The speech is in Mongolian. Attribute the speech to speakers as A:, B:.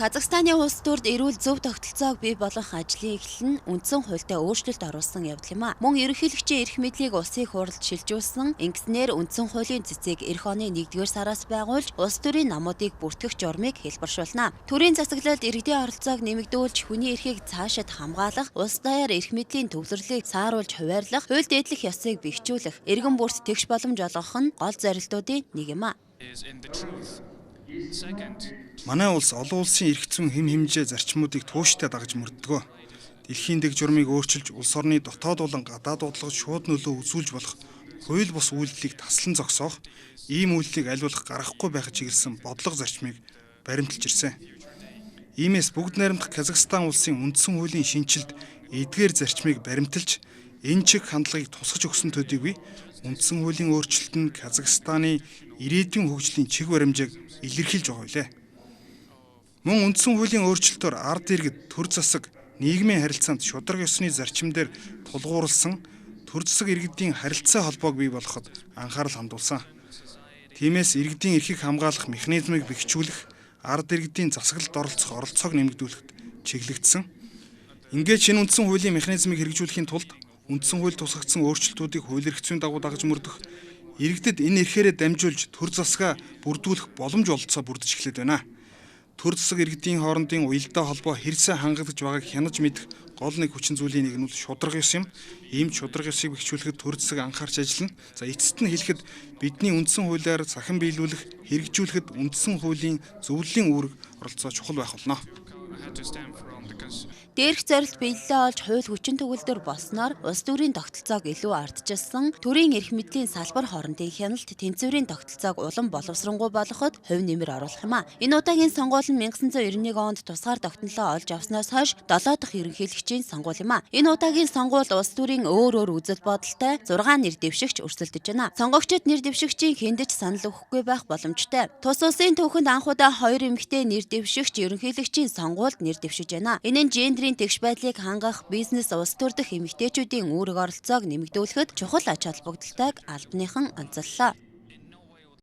A: Казахстаны улс төрд эрүүл зөв тогтолцоог бий болгох ажлын эхлэл нь үндсэн хуультай өөрчлөлт оруулсан явдал юм а. Мөн ерөнхийлөгчийн эрх мэдлийг улсын хурлд шилжүүлсэн, ингэснээр үндсэн хуулийн цэцгийг эх оны 1-р сараас байгуулж, улс төрийн намуудыг бүртгэх журмыг хэлбэршүүлнэ. Төрийн засаглалд иргэдийн оролцоог нэмэгдүүлж, хүний эрхийг цаашид хамгаалах, улс даяар эрх мэдлийн төвлөрлийг сааруулж хуваарлах, хууль дээдлэх ёсыг бэхжүүлэх, иргэн бүрт тэгш боломж олгох нь гол зорилтуудын нэг юм а.
B: Манай улс олон улсын эрх зүйн хэм хэмжээ зарчмуудыг тууштай дагаж мөрддөгөө. Дэлхийн дэг журмыг өөрчилж улс орны дотоод болон гадаад бодлогод шууд нөлөө үзүүлж болох хууль бус үйлдэлийг таслан зогсоох, ийм үйлдэлийг аль болох гаргахгүй байх чиглэсэн бодлого зарчмыг баримталж ирсэн. Иймээс бүгд найрамдах Казахстан улсын үндсэн хуулийн шинжилт эдгээр зарчмыг баримталж энэ чиг хандлагыг тусгаж өгсөн төдийгүй үндсэн хуулийн өөрчлөлт нь Казахстаны ирээдүйн хөгжлийн чиг баримжааг илэрхийлж байгаа билээ. Мөн үндсэн хуулийн өөрчлөлтөөр ард иргэд төр засаг, нийгмийн харилцаанд шударга ёсны зарчим дээр тулгуурласан төр засаг иргэдийн харилцаа холбоог бий болгоход анхаарал хандуулсан. Тиймээс иргэдийн эрхийг хамгаалах механизмыг бэхжүүлэх, ард иргэдийн засаглалд оролцох оролцоог нэмэгдүүлэхэд чиглэгдсэн. Ингээд шинэ үндсэн хуулийн механизмыг хэрэгжүүлэхийн тулд үндсэн хууль тусгагдсан өөрчлөлтүүдийг хууль эрх зүйн дагуу дагаж мөрдөх, иргэдэд энэ эрхээрээ дамжуулж төр засгаа бүрдүүлэх боломж олцоо бүрдэж эхлэв байна. Төр засаг иргэдийн хоорондын уялдаа холбоо хэрсээ хангагдж байгааг хянаж мэдэх гол нэг хүчин зүйлийн нэг нь шударга ёс юм. Ийм шударга ёсыг бэхжүүлэхэд төр засаг анхаарч ажиллана. За эцэст нь хэлэхэд бидний үндсэн хуулиар сахин биелүүлэх, хэрэгжүүлэхэд үндсэн хуулийн зөвлөлийн үүрэг оролцоо чухал байх болно.
A: Дээрх зорилт биелэлээ олж хууль хүчин төгөлдөр болсноор улс төрийн тогтолцоог илүү ардчилсан, төрийн эрх мэдлийн салбар хоорондын хяналт, тэнцвэрийн тогтолцоог улам боловсронгуй болгоход хувь нэмэр оруулах юм а. Энэ удаагийн сонгуул нь 1991 онд тусгаар тогтнолоо олж авснаас хойш 7 дахь ерөнхийлөгчийн сонгуул юм а. Энэ удаагийн сонгуул улс төрийн өөр үзэл бодолтой 6 нэр дэвшигч өрсөлдөж байна. Сонгогчид нэр дэвшигчийн хэндэж санал өгөхгүй байх боломжтой. Тус улсын түүхэнд анх удаа 2 эмэгтэй нэр дэвшигч ерөнхийлөгчийн сонгуульд нэр дэвшиж байна. Энэ нь гендрийн тэгш байдлыг хангах, бизнес улс төр дэх эмэгтэйчүүдийн үүрэг оролцоог нэмэгдүүлэхэд чухал ач холбогдолтойг албаныхан онцоллоо.